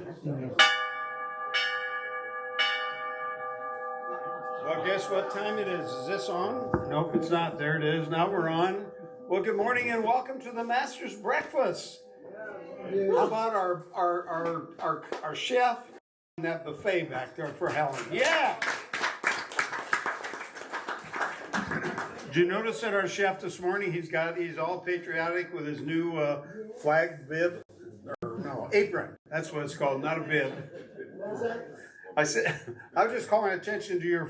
Well, guess what time it is? Is this on? Nope, it's not. There it is. Now we're on. Well, good morning and welcome to the Master's Breakfast. How about our chef and that buffet back there for Helen? Yeah. Did you notice that our chef this morning, he's all patriotic with his new flag bib, or no, apron. That's what it's called, not a bib. I was just calling attention to your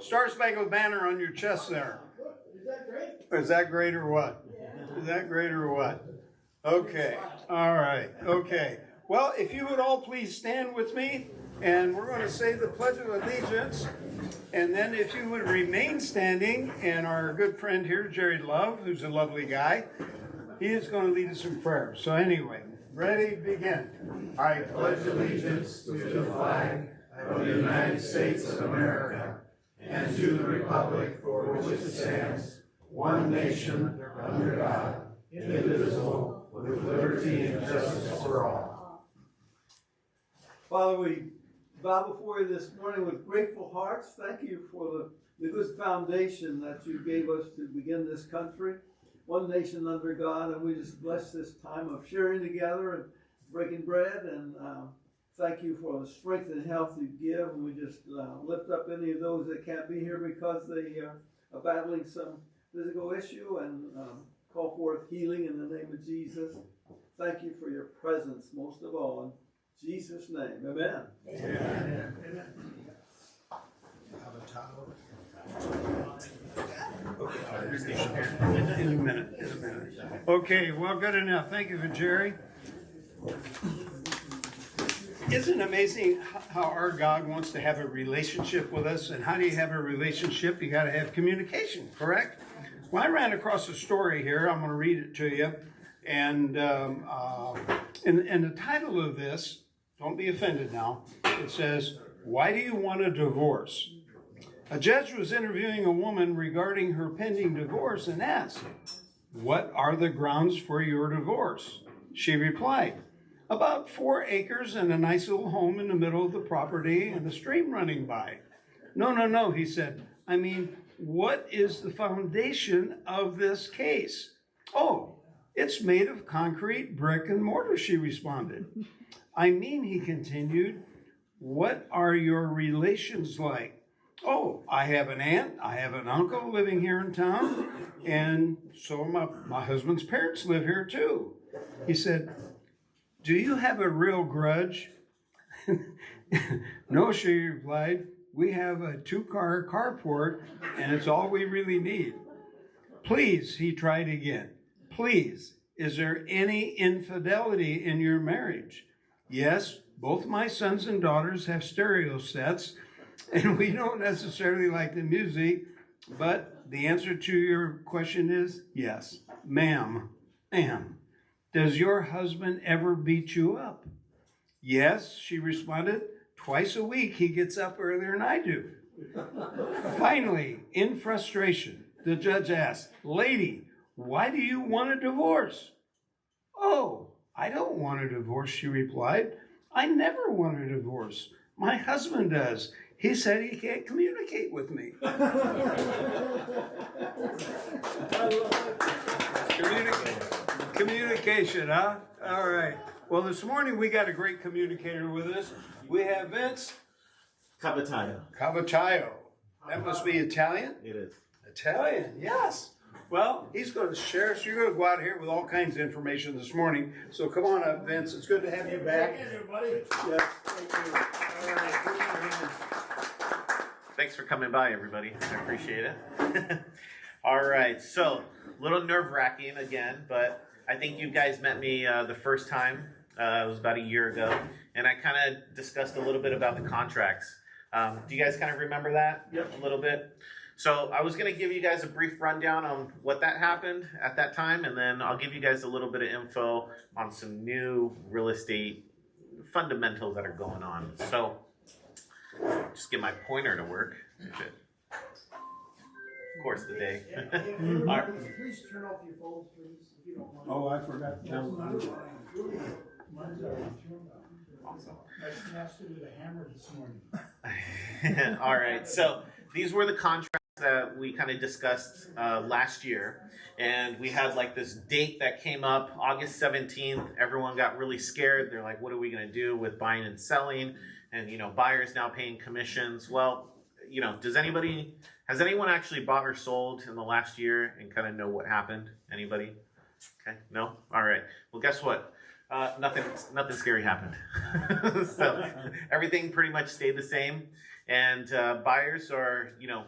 Star Spangled Banner on your chest there. Is that great? Is that great or what? Is that great or what? Okay. All right. Okay. Well, if you would all please stand with me, and we're going to say the Pledge of Allegiance. And then if you would remain standing, and our good friend here, Jerry Love, who's a lovely guy, he is going to lead us in prayer. So anyway, ready, begin. I pledge allegiance to the flag of the United States of America and to the republic for which it stands, one nation, under God, indivisible, with liberty and justice for all. Father, we bow before you this morning with grateful hearts. Thank you for the good foundation that you gave us to begin this country, one nation under God, and we just bless this time of sharing together and breaking bread, and thank you for the strength and health you give, and we just lift up any of those that can't be here because they are battling some physical issue, and call forth healing in the name of Jesus. Thank you for your presence, most of all. In Jesus' name, amen. Amen. Amen. In a minute. Okay, well, good enough. Thank you for Jerry. Isn't it amazing how our God wants to have a relationship with us? And how do you have a relationship? You got to have communication, correct? Well, I ran across a story here. I'm going to read it to you. And the title of this, don't be offended now, it says, "Why do you want a divorce?" A judge was interviewing a woman regarding her pending divorce and asked, "What are the grounds for your divorce?" She replied, "About 4 acres and a nice little home in the middle of the property and a stream running by." No, he said. I mean, what is the foundation of this case? "Oh, it's made of concrete, brick, and mortar," she responded. "I mean," he continued, "what are your relations like?" "Oh, I have an aunt, I have an uncle living here in town, and so my husband's parents live here too." He said, "Do you have a real grudge?" "No," she replied, "we have a 2-car carport, and it's all we really need." "Please," he tried again, "please, is there any infidelity in your marriage?" "Yes, both my sons and daughters have stereo sets, and we don't necessarily like the music, but the answer to your question is yes." Ma'am, does your husband ever beat you up?" "Yes," she responded. "Twice a week he gets up earlier than I do." Finally, in frustration, the judge asked, "Lady, why do you want a divorce?" "Oh, I don't want a divorce," she replied. "I never want a divorce. My husband does. He said he can't communicate with me." Communication, huh? All right. Well, this morning we got a great communicator with us. We have Vince Cavataio. That must be Italian? It is. Italian, yes. Well, he's going to share, so you're going to go out here with all kinds of information this morning. So come on up, Vince. It's good to have you back. Thank you, everybody. Yes, thank you. All right. Thanks for coming by, everybody. I appreciate it. All right, so a little nerve-wracking again, but I think you guys met me the first time. It was about a year ago, and I kind of discussed a little bit about the contracts. Do you guys kind of remember that? Yep. A little bit? So I was going to give you guys a brief rundown on what that happened at that time, and then I'll give you guys a little bit of info on some new real estate fundamentals that are going on. So just get my pointer to work. Of course, the day. All right. Please turn off your phones, please, if you don't mind. Oh, I forgot. asked to do the hammer this morning. All right, so these were the contracts that we kind of discussed last year, and we had like this date that came up, August 17th. Everyone got really scared. They're like, what are we going to do with buying and selling? And, you know, buyers now paying commissions. Well, you know, has anyone actually bought or sold in the last year and kind of know what happened? Anybody? Okay, no? All right. Well, guess what? Nothing scary happened. So everything pretty much stayed the same. And buyers are, you know,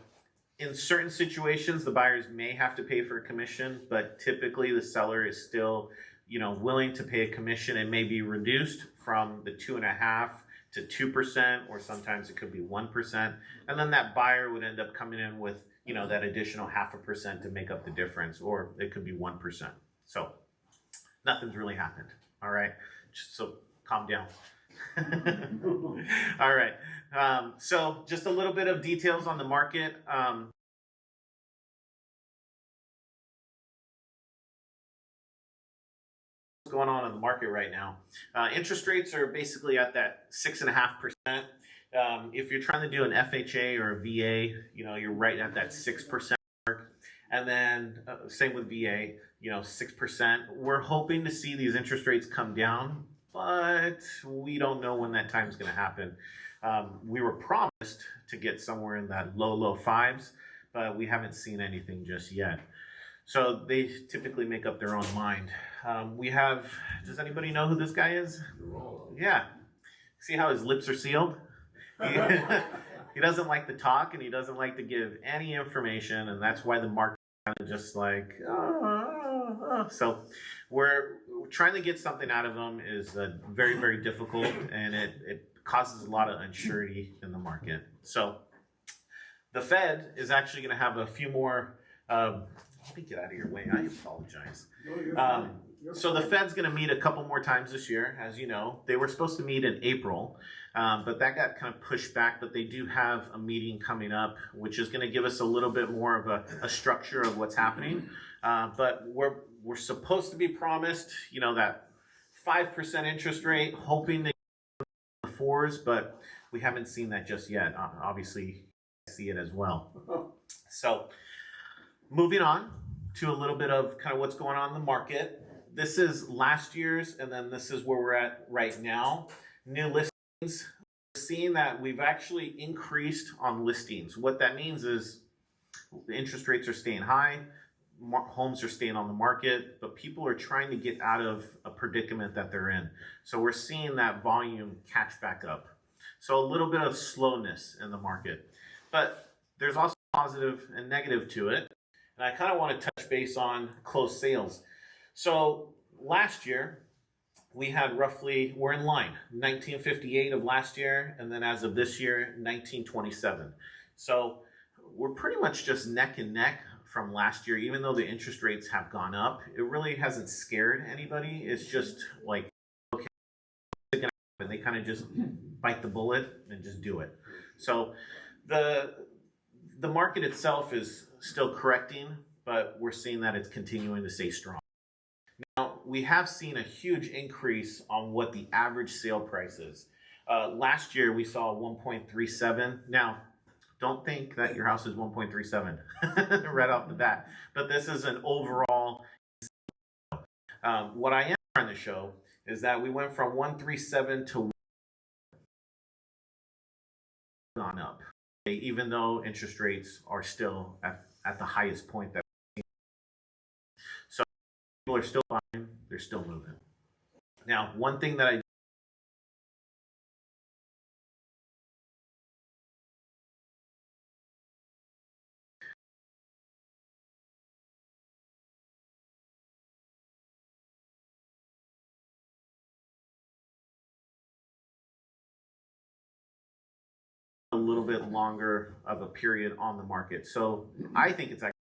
in certain situations, the buyers may have to pay for a commission, but typically the seller is still, you know, willing to pay a commission. It may be reduced from the 2.5% to 2%, or sometimes it could be 1%. And then that buyer would end up coming in with, you know, that additional 0.5% to make up the difference, or it could be 1%. So nothing's really happened. All right, so calm down. All right, so just a little bit of details on the market. What's going on in the market right now? Interest rates are basically at that 6.5%. If you're trying to do an FHA or a VA, you know, you're right at that 6% mark. And then same with VA, you know, 6%. We're hoping to see these interest rates come down, but we don't know when that time is going to happen. We were promised to get somewhere in that low fives, but we haven't seen anything just yet. So they typically make up their own mind. Does anybody know who this guy is? Yeah. See how his lips are sealed? He doesn't like to talk, and he doesn't like to give any information, and that's why the market kind of just like, So we're trying to get something out of him is very, very difficult, and it causes a lot of uncertainty in the market. So the Fed is actually going to have a few more, let me get out of your way, I apologize. So the Fed's going to meet a couple more times this year, as you know. They were supposed to meet in April, but that got kind of pushed back. But they do have a meeting coming up, which is going to give us a little bit more of a structure of what's happening. But we're supposed to be promised, you know, that 5% interest rate, hoping to get the fours, but we haven't seen that just yet. Obviously, I see it as well. So moving on to a little bit of kind of what's going on in the market. This is last year's, and then this is where we're at right now. New listings. We're seeing that we've actually increased on listings. What that means is the interest rates are staying high, homes are staying on the market, but people are trying to get out of a predicament that they're in. So we're seeing that volume catch back up. So a little bit of slowness in the market. But there's also positive and negative to it. And I kind of want to touch base on closed sales. So last year, we had we're in line, 1958 of last year, and then as of this year, 1927. So we're pretty much just neck and neck from last year, even though the interest rates have gone up. It really hasn't scared anybody. It's just like, okay, what's gonna happen? They kind of just bite the bullet and just do it. So the market itself is still correcting, but we're seeing that it's continuing to stay strong. Now, we have seen a huge increase on what the average sale price is. Last year, we saw 1.37. Now, don't think that your house is 1.37 right off the bat, but this is an overall. What I am trying to show is that we went from 137 to gone up, even though interest rates are still at the highest point that we've seen. So people are still buying, they're still moving. Now, one thing that I a little bit longer of a period on the market. So I think it's actually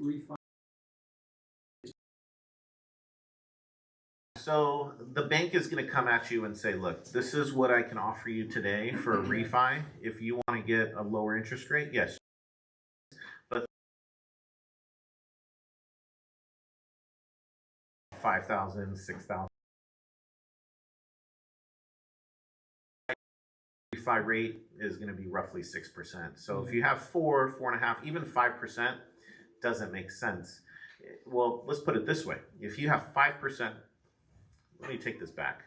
refinance? So the bank is going to come at you and say, look, this is what I can offer you today for a refi. If you want to get a lower interest rate, yes. But 5,000, 6,000. Refi rate is going to be roughly 6%. So if you have 4.5, even 5% doesn't make sense. Well, let's put it this way. If you have 5%, let me take this back.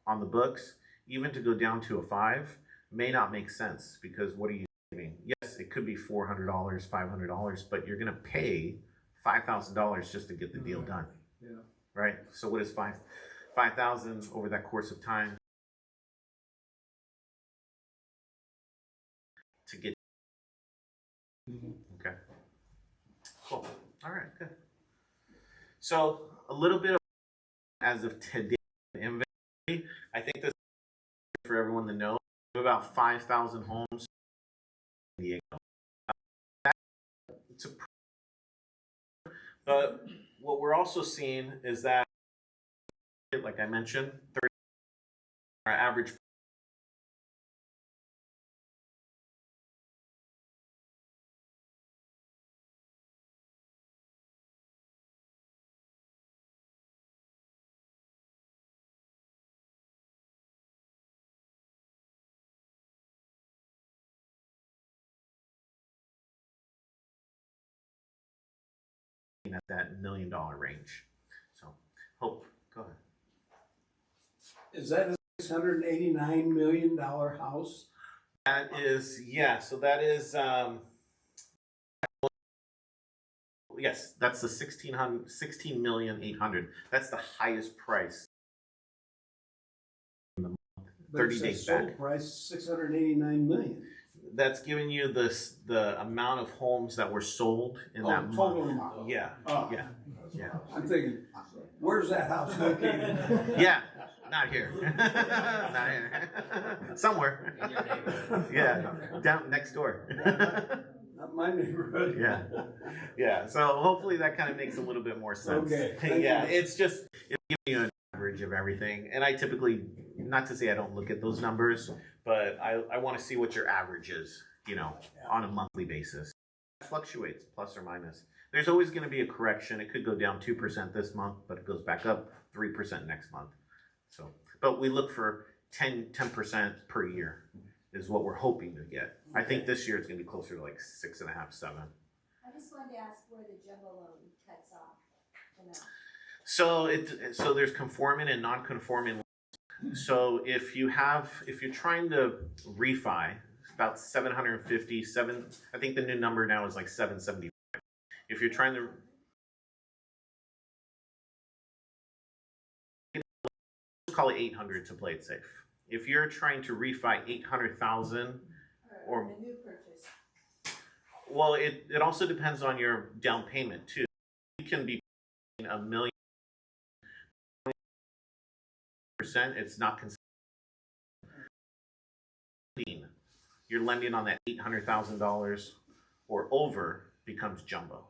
On the books, even to go down to a 5 may not make sense, because what are you saving? Yes, it could be $400, $500, but you're going to pay $5,000 just to get the deal done. Yeah. Right? So what is 5,000 over that course of time to get? Okay. Cool. All right. Good. So a little bit of, as of today, inventory. I think this is for everyone to know. We have about 5,000 homes in San Diego. It's a, but what we're also seeing is that, like I mentioned, our average at that $1 million range. So hope, go ahead. Is that a $689 million house? That is, yeah, so that is, yes, that's the 16,800,000. That's the highest price. 30 days back. Sold price $689 million. That's giving you the amount of homes that were sold in that month. Total amount. Yeah, Oh. yeah, yeah. I'm thinking, where's that house located? Yeah, not here. Not here. Somewhere. Yeah, down next door. Not my neighborhood. Yeah, yeah. So hopefully that kind of makes a little bit more sense. Okay, thank Yeah, you. it's just it's giving you an average of everything. And I typically, not to say I don't look at those numbers, but I want to see what your average is, you know, on a monthly basis. It fluctuates plus or minus. There's always going to be a correction. It could go down 2% this month, but it goes back up 3% next month. So, but we look for 10% per year is what we're hoping to get. I think this year it's going to be closer to like 6.5, 7. I just wanted to ask where the jumbo loan cuts off. So there's conforming and non-conforming. So if you're trying to refi, it's about 757. I think the new number now is like 775. If you're trying to, call it 800 to play it safe. If you're trying to refi 800,000 or a new purchase. Well, it also depends on your down payment too. You can be paying $1 million. It's not considered. You're lending on that $800,000 or over becomes jumbo.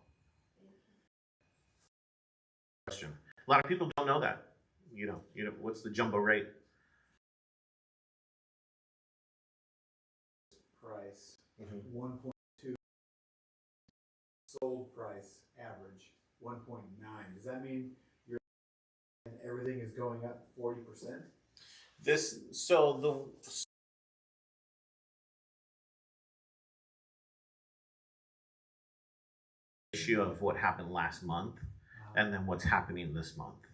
Question. A lot of people don't know that. You know, what's the jumbo rate? Price, 1.2. Sold price, average, 1.9. Does that mean and everything is going up 40%? Issue of what happened last month and then what's happening this month.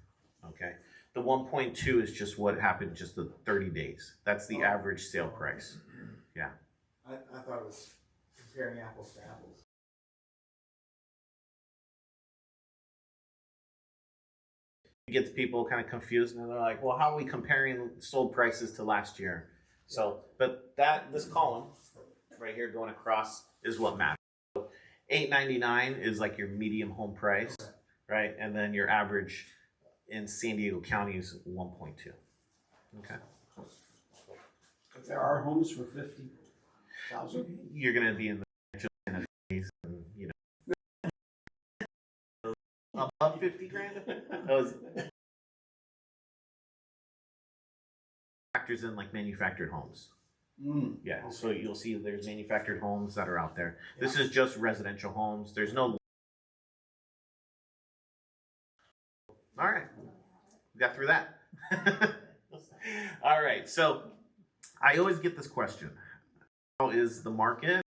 Okay. The 1.2 is just what happened just the 30 days. That's the average sale price. Yeah. I thought it was comparing apples to apples. It gets people kind of confused and they're like, well, how are we comparing sold prices to last year? So, but this column right here going across is what matters. So $899 is like your medium home price, right? And then your average in San Diego County is 1.2. Okay. But there are homes for 50. you're going to be in the phase, and above 50 grand. Those factors in like manufactured homes. Yeah, so you'll see there's manufactured homes that are out there. This is just residential homes. There's no. All right, we got through that. All right, so I always get this question: how is the market?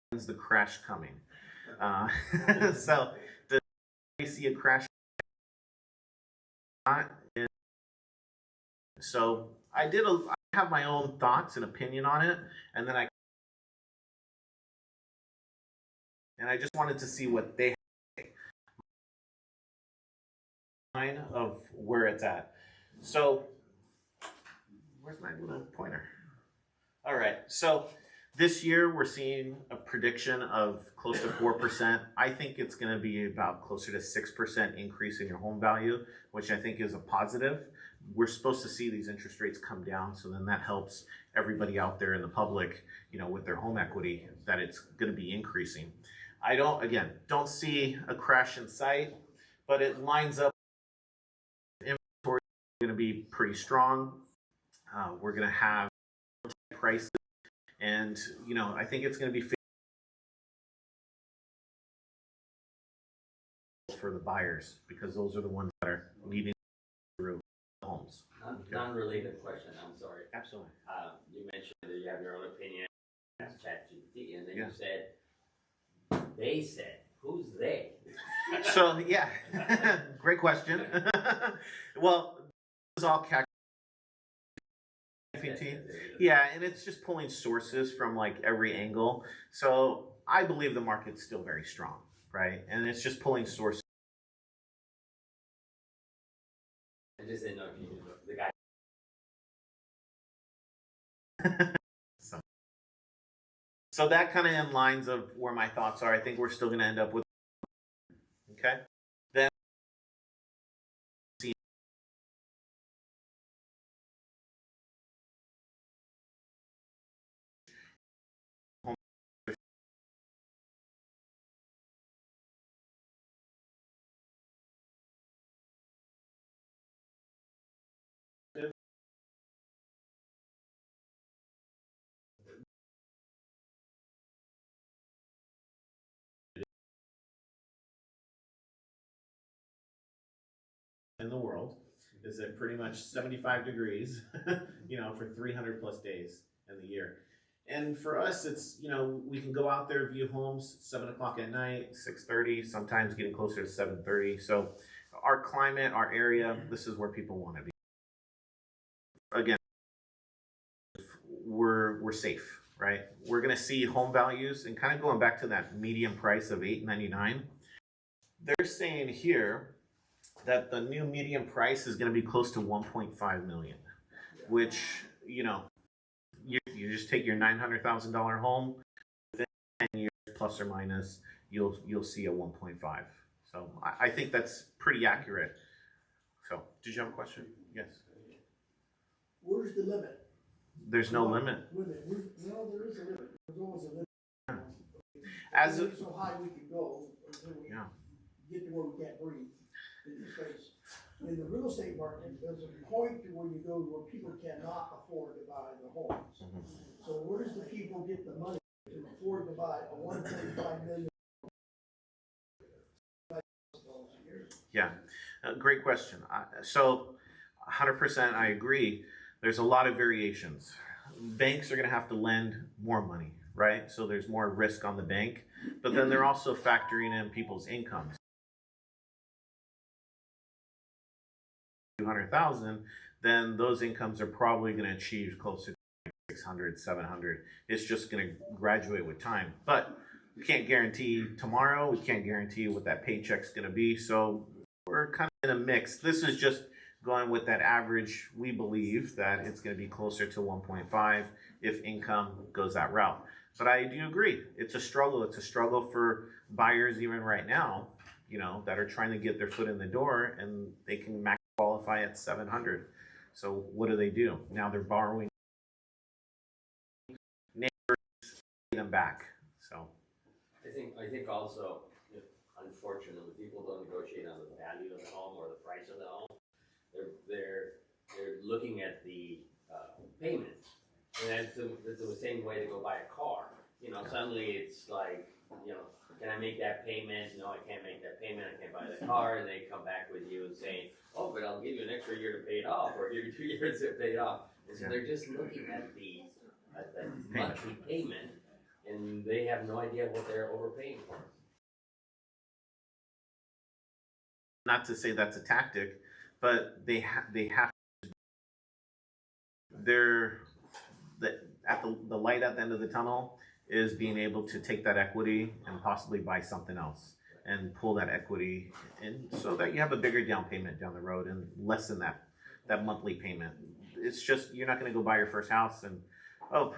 When's the crash coming? So, do you see a crash? So I have my own thoughts and opinion on it, and then I just wanted to see what they have of where it's at. So where's my little pointer? All right, so this year we're seeing a prediction of close to 4%. I think it's going to be about closer to 6% increase in your home value, which I think is a positive. We're supposed to see these interest rates come down, so then that helps everybody out there in the public, with their home equity, that it's going to be increasing. I don't see a crash in sight, but it lines up. Inventory is going to be pretty strong. We're going to have prices, and I think it's going to be for the buyers, because those are the ones that are needing through homes. Non-related question, I'm sorry. Absolutely. You mentioned that you have your own opinion, that's ChatGPT, and then Yeah. you said, they said, who's they? So yeah, great question. Well, this is all ChatGPT. Yeah, and it's just pulling sources from like every angle. So I believe the market's still very strong, right? And it's just pulling sources. I just didn't know if you knew the guy. So that kind of in lines of where my thoughts are. I think we're still going to end up with. Okay. Then in the world is at pretty much 75 degrees, for 300 plus days in the year. And for us, it's, we can go out there, view homes 7 o'clock at night, 6:30, sometimes getting closer to 7:30. So our climate, our area, this is where people want to be. Again, we're safe, right? We're going to see home values, and kind of going back to that median price of $899. They're saying here that the new median price is going to be close to 1.5 million, which, you just take your $900,000 home, within 10 years plus or minus, you'll see a 1.5. So I think that's pretty accurate. So did you have a question? Yes. Where's the limit? There's no limit. No, there is a limit. There's always a limit. As Only so high we can go until we Yeah. get to where we can't breathe in this space. In the real estate market, there's a point to where you go where people cannot afford to buy the homes. So where does the people get the money to afford to buy a 1.5 million? Yeah, great question. So 100% I agree. There's a lot of variations. Banks are going to have to lend more money, right? So there's more risk on the bank, but then they're also factoring in people's incomes. 200,000, then those incomes are probably going to achieve closer to 600, 700. It's just going to graduate with time. But we can't guarantee tomorrow. We can't guarantee what that paycheck's going to be. So we're kind of in a mix. This is just going with that average. We believe that it's going to be closer to 1.5 if income goes that route. But I do agree. It's a struggle. It's a struggle for buyers even right now, that are trying to get their foot in the door, and they can max qualify at 700. So what do? Now they're borrowing. Neighbors them back. So I think also, unfortunately, people don't negotiate on the value of the home or the price of the home. They're looking at the payment, and that's the same way to go buy a car. Suddenly it's like, can I make that payment? No, I can't make that payment. I can't buy the car. And they come back with you and saying, oh, but I'll give you an extra year to pay it off, or give you 2 years to pay it off. And so they're just looking at the monthly payment, and they have no idea what they're overpaying for. not to say that's a tactic, but they have they're the light at the end of the tunnel is being able to take that equity and possibly buy something else and pull that equity in so that you have a bigger down payment down the road and lessen that monthly payment. It's just, you're not going to go buy your first house and, oh,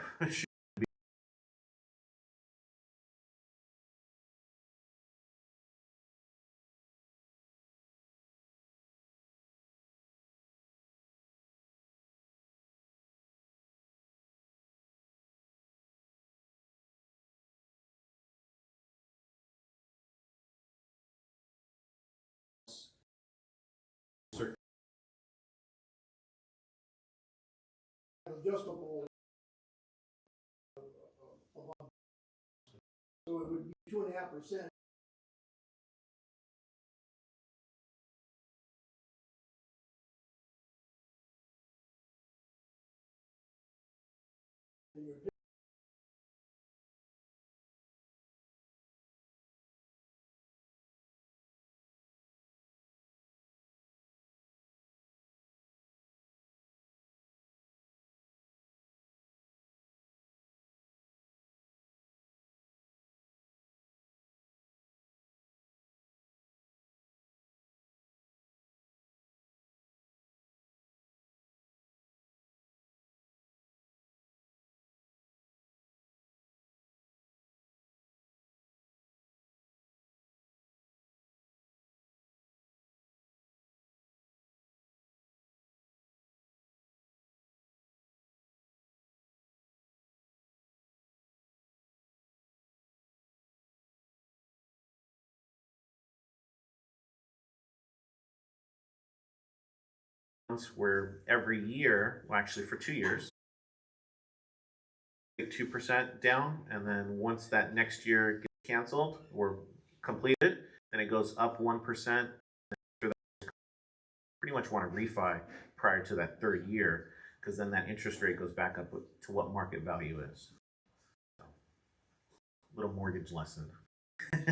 adjustable. So it would be 2.5%. And your where every year, well, actually for 2 years, 2% down, and then once that next year gets canceled or completed, then it goes up 1%. Pretty much want to refi prior to that third year, because then that interest rate goes back up to what market value is. So, little mortgage lesson. Is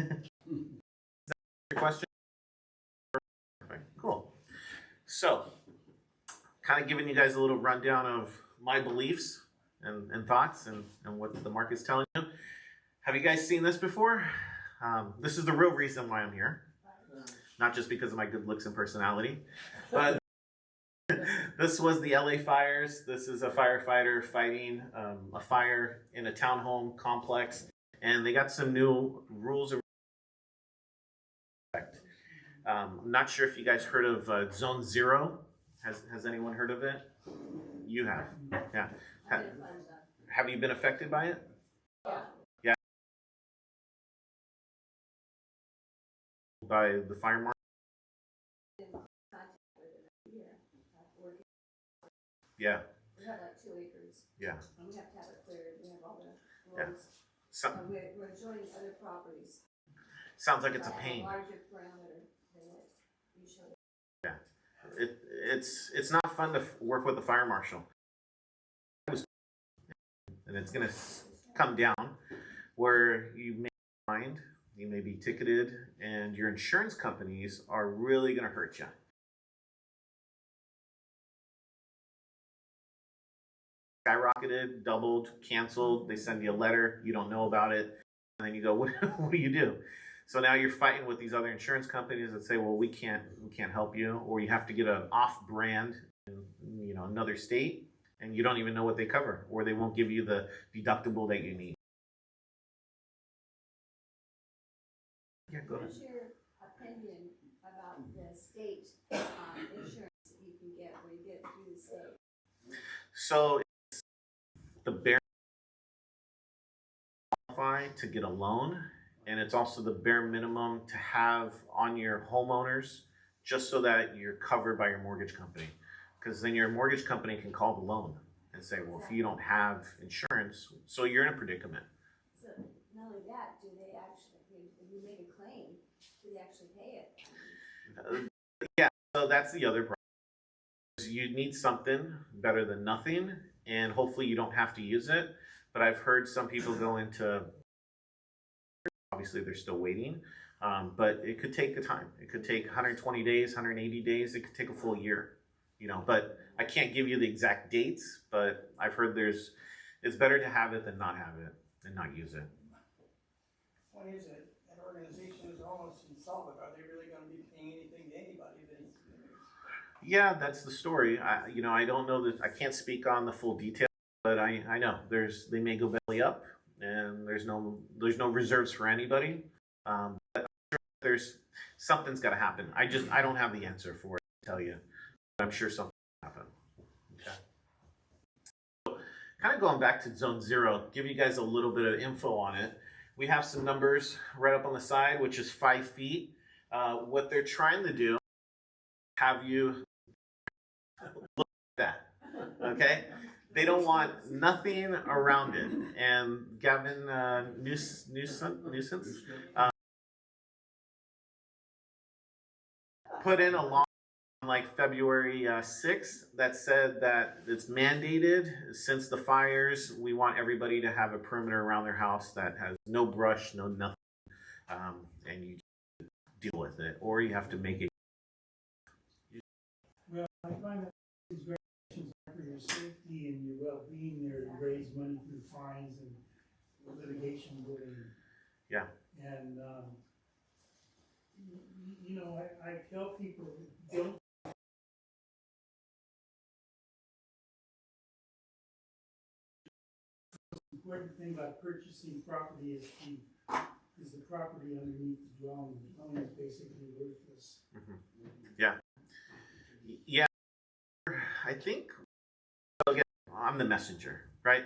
that your question? Okay, cool. So, kind of giving you guys a little rundown of my beliefs and thoughts and what the market's telling you. Have you guys seen this before? This is the real reason why I'm here. Not just because of my good looks and personality, but this was the LA fires. This is a firefighter fighting a fire in a townhome complex, and they got some new rules. I'm not sure if you guys heard of Zone Zero. Has anyone heard of it? You have, yeah. Have you been affected by it? Yeah. By the fire marshal? Yeah. We have like 2 acres. Yeah. And we have to have it cleared. We have all the Yeah. rules. We're joining other properties. Sounds like it's a So I have pain. larger parameter than what usually. Yeah. It's not fun to work with the fire marshal. And it's going to come down where you may be fined, you may be ticketed, and your insurance companies are really going to hurt you. Skyrocketed, doubled, canceled. They send you a letter, you don't know about it, and then you go, what do you do? So now you're fighting with these other insurance companies that say, well, we can't help you, or you have to get an off-brand in another state, and you don't even know what they cover, or they won't give you the deductible that you need. Yeah, go ahead. What's your opinion about the state insurance that you can get when you get through the state? So it's the bare qualify to get a loan, and it's also the bare minimum to have on your homeowners, just so that you're covered by your mortgage company. Because then your mortgage company can call the loan and say, well, if you don't have insurance, so you're in a predicament. So not only that, do they actually, if you make a claim, do they actually pay it? Yeah, so that's the other problem. You need something better than nothing, and hopefully you don't have to use it. But I've heard some people go into, obviously they're still waiting, but it could take the time. It could take 120 days, 180 days. It could take a full year, you know, but I can't give you the exact dates, but I've heard it's better to have it than not have it and not use it. What is it? An organization is almost insolvent. Are they really gonna be paying anything to anybody? Yeah, that's the story. I don't know that, I can't speak on the full detail, but I know they may go belly up, and there's no reserves for anybody. But something's got to happen. I don't have the answer for it to tell you, but I'm sure something will happen. Okay. So, kind of going back to Zone 0, give you guys a little bit of info on it. We have some numbers right up on the side, which is 5 feet. What they're trying to do, have you look at that, okay? They don't want nothing around it. And Gavin Nuisance put in a law on like February 6th that said that it's mandated since the fires. We want everybody to have a perimeter around their house that has no brush, no nothing, and you deal with it, or you have to make it. Well, I find that these regulations are for your safety and your well-being. They're to raise money through fines and litigation going. Yeah. And, I tell people, don't. The important thing about purchasing property is the property underneath the dwelling. The dwelling is basically worthless. Yeah. Yeah. I think, again, I'm the messenger, right?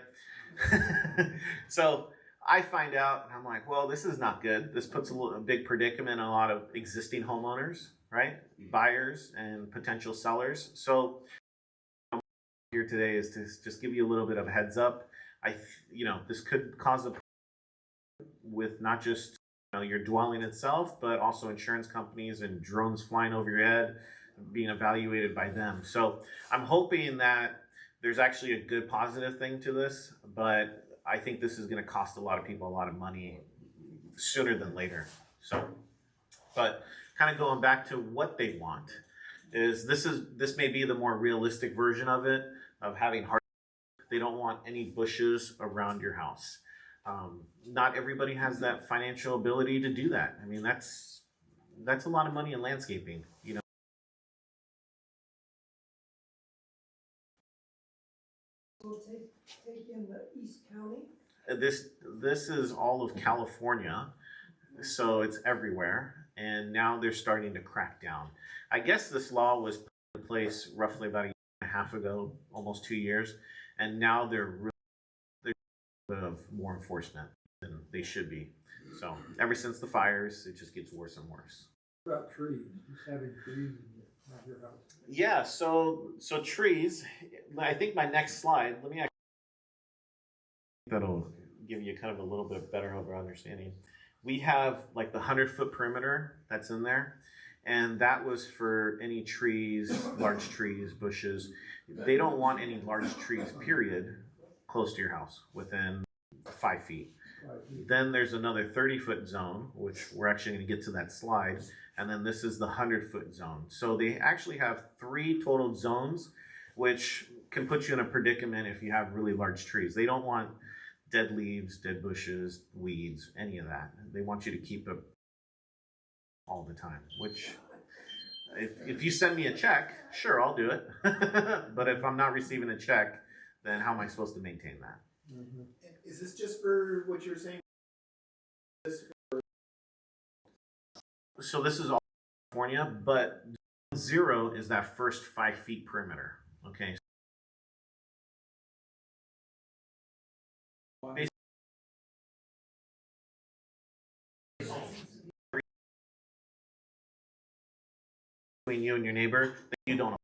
So I find out, and I'm like, well, this is not good. This puts a big predicament on a lot of existing homeowners, right? Buyers and potential sellers. So here today is to just give you a little bit of a heads up. This could cause a problem with not just your dwelling itself, but also insurance companies and drones flying over your head, being evaluated by them. So I'm hoping that there's actually a good positive thing to this, but I think this is going to cost a lot of people a lot of money sooner than later. So, but kind of going back to what they want is this may be the more realistic version of it, of having hard. They don't want any bushes around your house. Not everybody has that financial ability to do that. I mean, that's a lot of money in landscaping, We'll take in the East County. This is all of California, so it's everywhere, and now they're starting to crack down. I guess this law was put in place roughly about a year and a half ago, almost 2 years, and now they're of more enforcement than they should be. So ever since the fires, it just gets worse and worse. What about trees? Just having trees in your house. Yeah, so trees. I think my next slide. That'll give you kind of a little bit better of understanding. We have like the 100-foot perimeter that's in there, and that was for any trees, large trees, bushes. They don't want any large trees, period, close to your house within 5 feet. Then there's another 30-foot zone, which we're actually going to get to that slide. And then this is the 100-foot zone. So they actually have 3 total zones, which can put you in a predicament if you have really large trees. They don't want dead leaves, dead bushes, weeds, any of that. They want you to keep it all the time, which if you send me a check, sure, I'll do it. But if I'm not receiving a check, then how am I supposed to maintain that? Mm-hmm. Is this just for what you're saying? So this is all California, but 0 is that first 5 feet perimeter. Okay. between you and your neighbor, then you don't.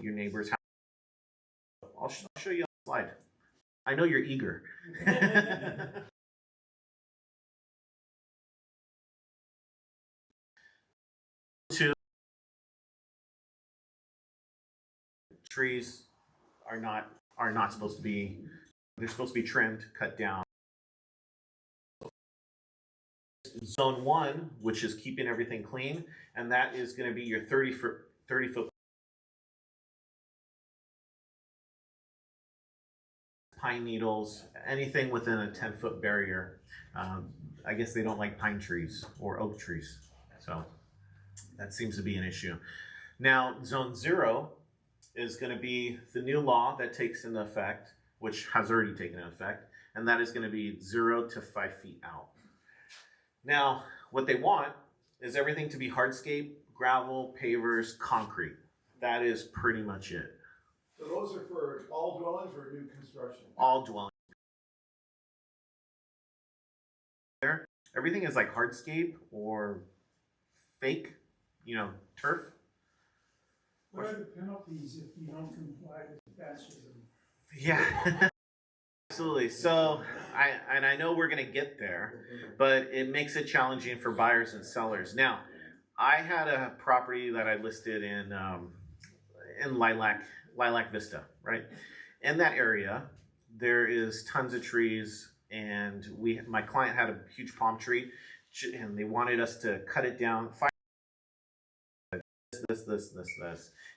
Your neighbor's house. I'll show you on the slide. I know you're eager. Two, trees are not supposed to be. They're supposed to be trimmed, cut down. Zone 1, which is keeping everything clean, and that is going to be your 30 foot pine needles, anything within a 10-foot barrier. I guess they don't like pine trees or oak trees, so that seems to be an issue. Now, zone 0 is going to be the new law that takes into effect, which has already taken into effect, and that is going to be 0 to 5 feet out. Now, what they want is everything to be hardscape, gravel, pavers, concrete. That is pretty much it. So those are for all dwellings or new construction? All dwellings. There, everything is like hardscape or fake, turf. What are the penalties if you don't comply with the fascism? Yeah. Absolutely. So I know we're going to get there, but it makes it challenging for buyers and sellers. Now, I had a property that I listed in Lilac Vista, right? In that area, there is tons of trees, and my client had a huge palm tree, and they wanted us to cut it down. This,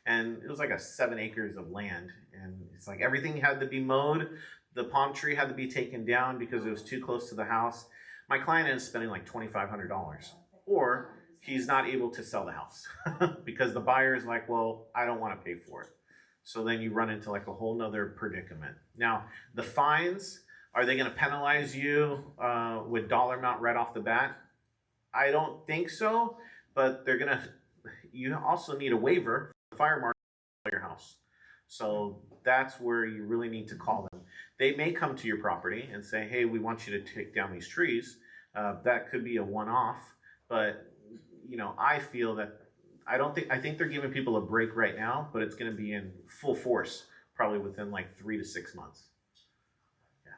and it was like 7 acres of land, and it's like everything had to be mowed. The palm tree had to be taken down because it was too close to the house. My client ended up spending like $2,500, or he's not able to sell the house because the buyer is like, well, I don't want to pay for it. So then you run into like a whole nother predicament. Now, the fines, are they going to penalize you with dollar amount right off the bat? I don't think so, but you also need a waiver from the fire marshal at your house. So that's where you really need to call them. They may come to your property and say, hey, we want you to take down these trees. That could be a one-off, but I feel that I think they're giving people a break right now, but it's going to be in full force probably within like 3 to 6 months. Yeah.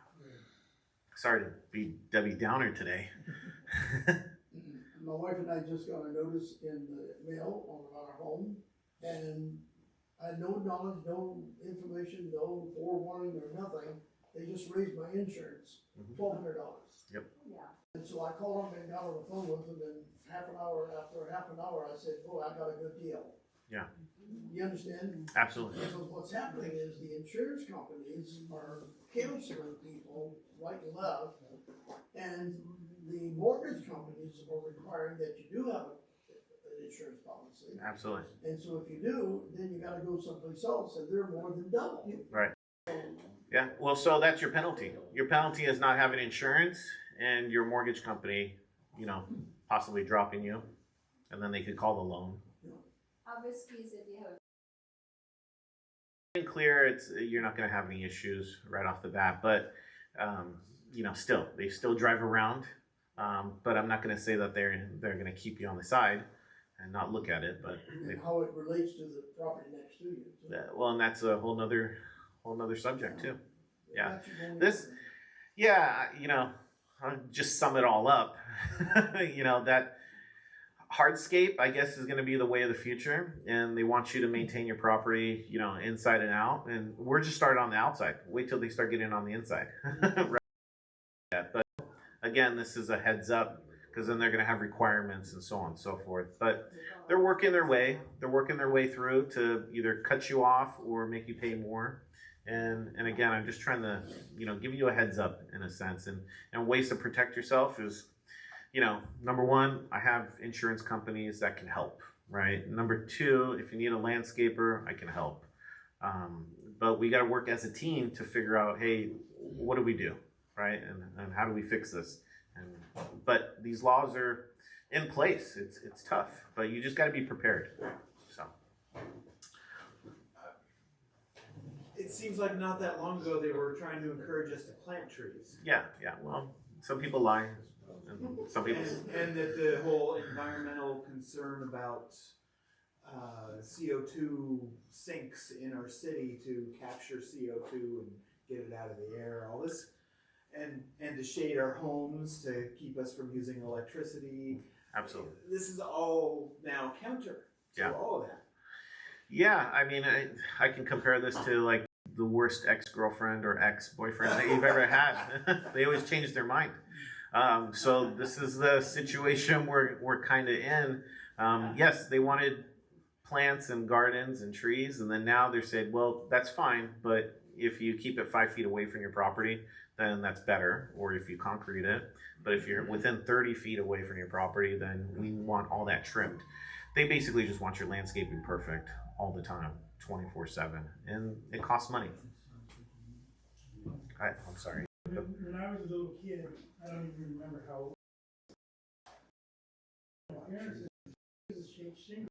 Sorry to be Debbie Downer today. My wife and I just got a notice in the mail on our home, and I had no knowledge, no information, no forewarning or nothing. They just raised my insurance, $1,200. Yep. Yeah. And so I called them and got on the phone with them, and after half an hour, I said, oh, I got a good deal. Yeah. You understand? Absolutely. So what's happening is the insurance companies are canceling people right and left, and the mortgage companies are requiring that you do have an insurance policy. Absolutely. And so if you do, then you gotta go someplace else, and they're more than double. Right. Yeah. Well, so that's your penalty. Your penalty is not having insurance, and your mortgage company, possibly dropping you, and then they could call the loan. How risky is it if you have Clear, you're not going to have any issues right off the bat, but they still drive around. But I'm not going to say that they're going to keep you on the side and not look at it. But And how it relates to the property next to you. well, and that's a whole nother subject too. Yeah. I'll just sum it all up. That hardscape, I guess, is going to be the way of the future, and they want you to maintain your property, inside and out. And we're just started on the outside. Wait till they start getting on the inside. Right. Yeah, but again, this is a heads up, because then they're going to have requirements and so on and so forth. But they're working their way. They're working their way through to either cut you off or make you pay more. And again, I'm just trying to, give you a heads up in a sense, and ways to protect yourself is, number one, I have insurance companies that can help, right? Number two, if you need a landscaper, I can help. But we got to work as a team to figure out, hey, what do we do, right? And how do we fix this? But these laws are in place. It's tough, but you just got to be prepared. So. it seems like not that long ago they were trying to encourage us to plant trees. Yeah, yeah. Well, some people lie, and some people. And that the whole environmental concern about CO2 sinks in our city to capture CO2 and get it out of the air, all this, and to shade our homes to keep us from using electricity. Absolutely. This is all now counter to Yeah. all of that. Yeah, I mean, I can compare this to like the worst ex-girlfriend or ex-boyfriend that you've ever had. They always change their mind. So this is the situation we're kind of in. Yes, they wanted plants and gardens and trees, and then now they're saying, well, that's fine, but if you keep it 5 feet away from your property, then that's better, or if you concrete it. But if you're within 30 feet away from your property, then we want all that trimmed. They basically just want your landscaping perfect all the time, 24/7, and it costs money. I'm sorry. When I was a little kid, I don't even remember how old. My parents said, "This is shaped shingle."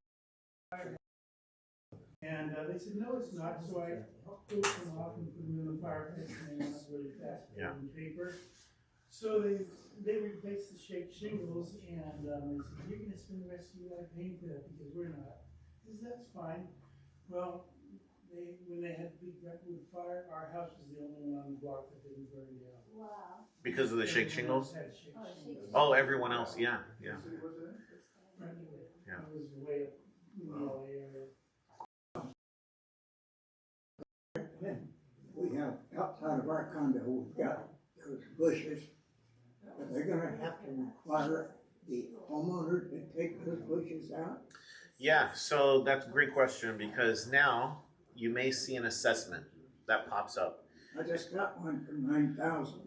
And they said, no, it's not. So I took them off and put them in the fire pit and then up really fast, put them in paper. So they replaced the shaped shingles, and they said, you're going to spend the rest of your life paying for that because we're not. I said, that's fine. Well, when they had the big redwood fire, our house was the only one on the block that didn't burn down. Wow. Because of the shake shingles? Had shake Oh, shingles. Oh, everyone else, yeah, yeah. Yeah. It was way up in the LA area. We have outside of our condo, we've got those bushes, but they're gonna have to require the homeowner to take those bushes out. Yeah, so that's a great question because now you may see an assessment that pops up. I just got one for 9,000.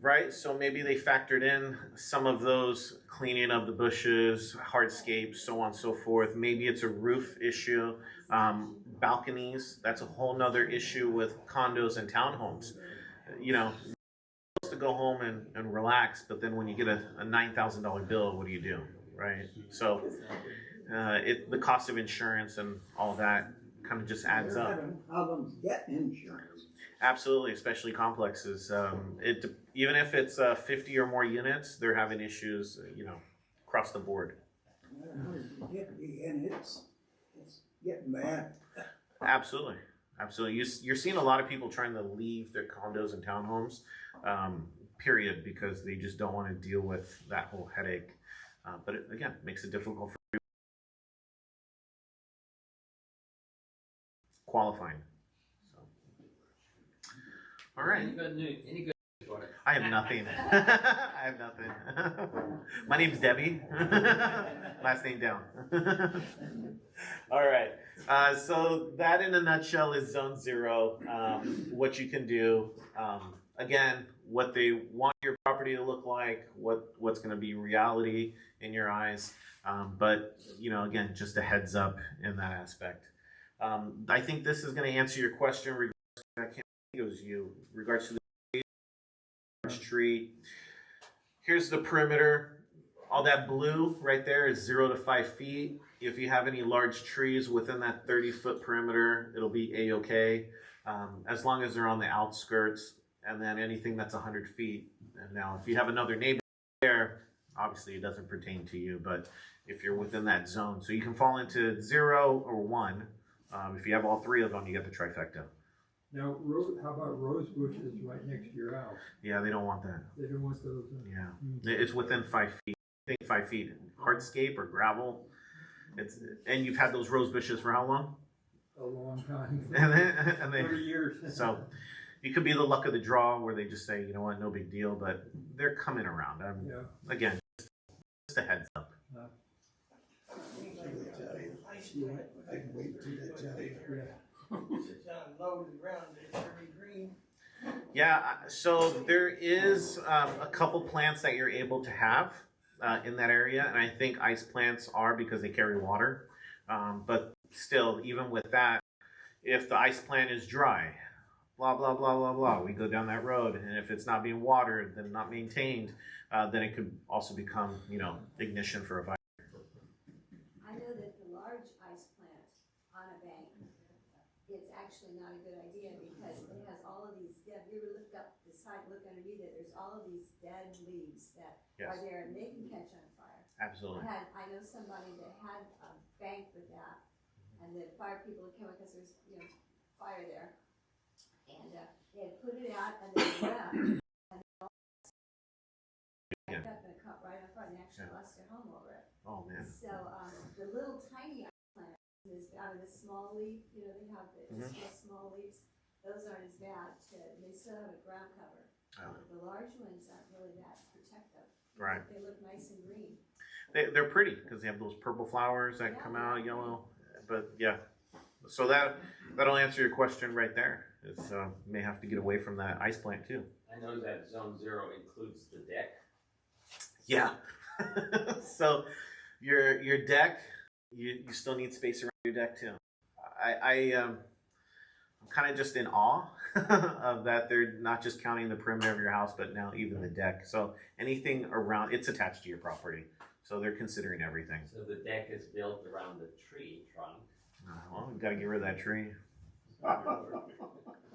Right, so maybe they factored in some of those cleaning of the bushes, hardscapes, so on and so forth. Maybe it's a roof issue, balconies. That's a whole nother issue with condos and townhomes. You know, you're supposed to go home and relax, but then when you get a $9,000 bill, what do? Right? So the cost of insurance and all that kind of just adds They're up. having problems getting insurance. Absolutely, especially complexes. Even if it's 50 or more units, they're having issues, across the board. 150, and it's getting bad. Absolutely, absolutely. You're seeing a lot of people trying to leave their condos and townhomes, period, because they just don't want to deal with that whole headache. But it, again, makes it difficult for people qualifying. So, all right. Any good news for it? I have nothing. I have nothing. My name's Debbie. Last name down. All right. So that in a nutshell is Zone 0. What you can do. Again, what they want your property to look like, what's going to be reality in your eyes. But, again, just a heads up in that aspect. I think this is going to answer your question regards to, I can't think it was you, regards to the tree. Here's the perimeter. All that blue right there is 0 to 5 feet. If you have any large trees within that 30-foot perimeter, it'll be a-okay, as long as they're on the outskirts, and then anything that's 100 feet. And now if you have another neighbor there, obviously it doesn't pertain to you, but if you're within that zone. So you can fall into 0 or 1. If you have all three of them, you get the trifecta. Now, how about rose bushes right next to your house? Yeah, they don't want that. They don't want those. Yeah, it's within 5 feet. I think 5 feet. Hardscape or gravel. And you've had those rose bushes for how long? A long time. and they 30 years. So you could be the luck of the draw where they just say, you know what, no big deal, but they're coming around. Again, just a heads up. I can wait till they tell you. Sits down low to the ground, it's very green. Yeah, so there is a couple plants that you're able to have in that area, and I think ice plants are because they carry water. But still, even with that, if the ice plant is dry, blah, blah, blah, blah, blah, we go down that road, and if it's not being watered, then not maintained, then it could also become, ignition for a fire. I know that the large ice plant on a bank it's actually not a good idea because it has all of these dead, you ever lift up the side, look underneath it, there's all of these dead leaves that are Yes, there and they can catch on fire. absolutely. I know somebody that had a bank with that, and the fire people came because there's, fire there. And, they had put it out and they left, and they all backed up and it caught right on fire and they actually lost their home over it. Oh, man. So, the little tiny plant is out of the small leaf, they have just small leaves, those aren't as bad they still have a ground cover. Oh. The large ones aren't really that protective. Right. They look nice and green. They're pretty because they have those purple flowers that come out yellow. But yeah, so that'll answer your question right there. It's may have to get away from that ice plant too. I know that zone 0 includes the deck. Yeah. So your deck, you still need space around your deck too. I'm kind of just in awe of that. They're not just counting the perimeter of your house, but now even the deck. So anything around, it's attached to your property. So they're considering everything. So the deck is built around the tree trunk. Well, we've got to get rid of that tree.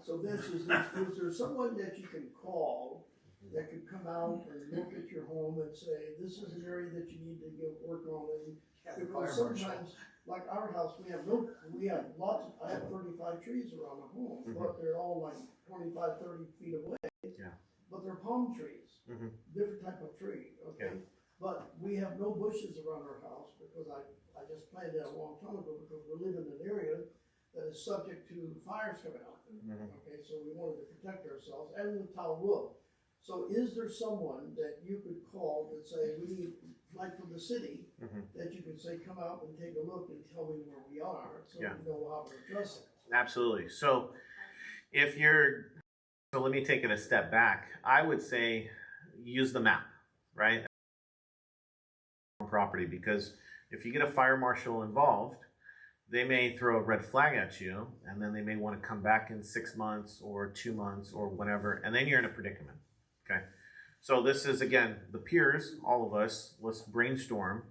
So Vince, is there someone that you can call that could come out and look at your home and say, this is an area that you need to get work on? And because sometimes, like our house, I have 35 trees around the home, but they're all like 25, 30 feet away. Yeah. But they're palm trees, different type of tree, okay? Yeah. But we have no bushes around our house because I just planted that a long time ago because we live in an area that is subject to fires coming out. Okay, so we wanted to protect ourselves and the tall wood. So is there someone that you could call and say, we need, like from the city, that you could say, come out and take a look and tell me where we are so we know how to address it? Absolutely. So so let me take it a step back. I would say use the map, right? Property, because if you get a fire marshal involved, they may throw a red flag at you and then they may want to come back in 6 months or 2 months or whatever, and then you're in a predicament. Okay, so this is, again, the peers, all of us, let's brainstorm,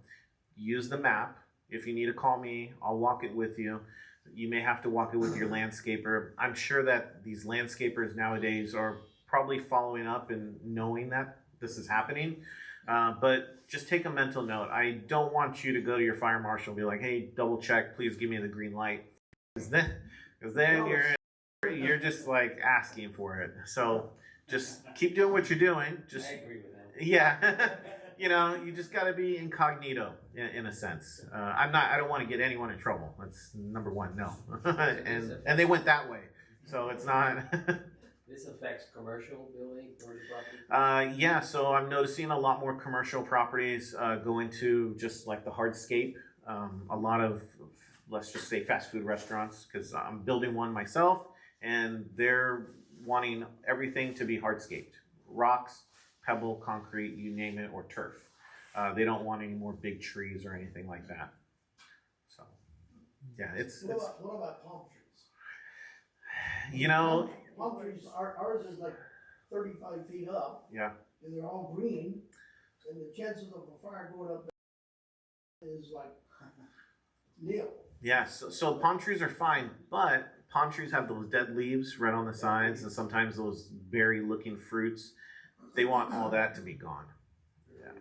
use the map. If you need to call me, I'll walk it with you. You may have to walk it with your landscaper. I'm sure that these landscapers nowadays are probably following up and knowing that this is happening. But just take a mental note. I don't want you to go to your fire marshal and be like, hey, double check, please give me the green light. Because then you're just like asking for it. So just keep doing what you're doing. Just, I agree with that. Yeah. You just got to be incognito in a sense. I don't want to get anyone in trouble. That's number one, no. and they went that way. So it's not. This affects commercial building, commercial property? Yeah, so I'm noticing a lot more commercial properties go into just like the hardscape. A lot of, let's just say, fast food restaurants, because I'm building one myself, and they're wanting everything to be hardscaped. Rocks, pebble, concrete, you name it, or turf. They don't want any more big trees or anything like that. So, yeah, What about palm trees? Palm trees, ours is like 35 feet up. Yeah. And they're all green, and the chances of a fire going up is like nil. Yeah, so palm trees are fine, but palm trees have those dead leaves right on the sides, and sometimes those berry-looking fruits. They want all that to be gone. Yeah.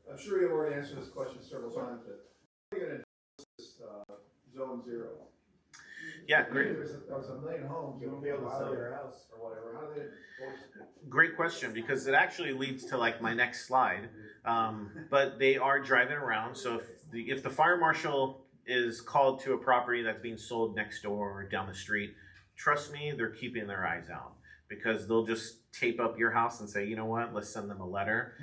I'm sure you've already answered this question several times, but how are you going to do this zone 0? Yeah, great. There's a million homes. You won't be able to sell your house or whatever. How do they enforce it? Great question, because it actually leads to like my next slide. But they are driving around. So if the fire marshal is called to a property that's being sold next door or down the street, trust me, they're keeping their eyes out, because they'll just tape up your house and say, you know what, let's send them a letter.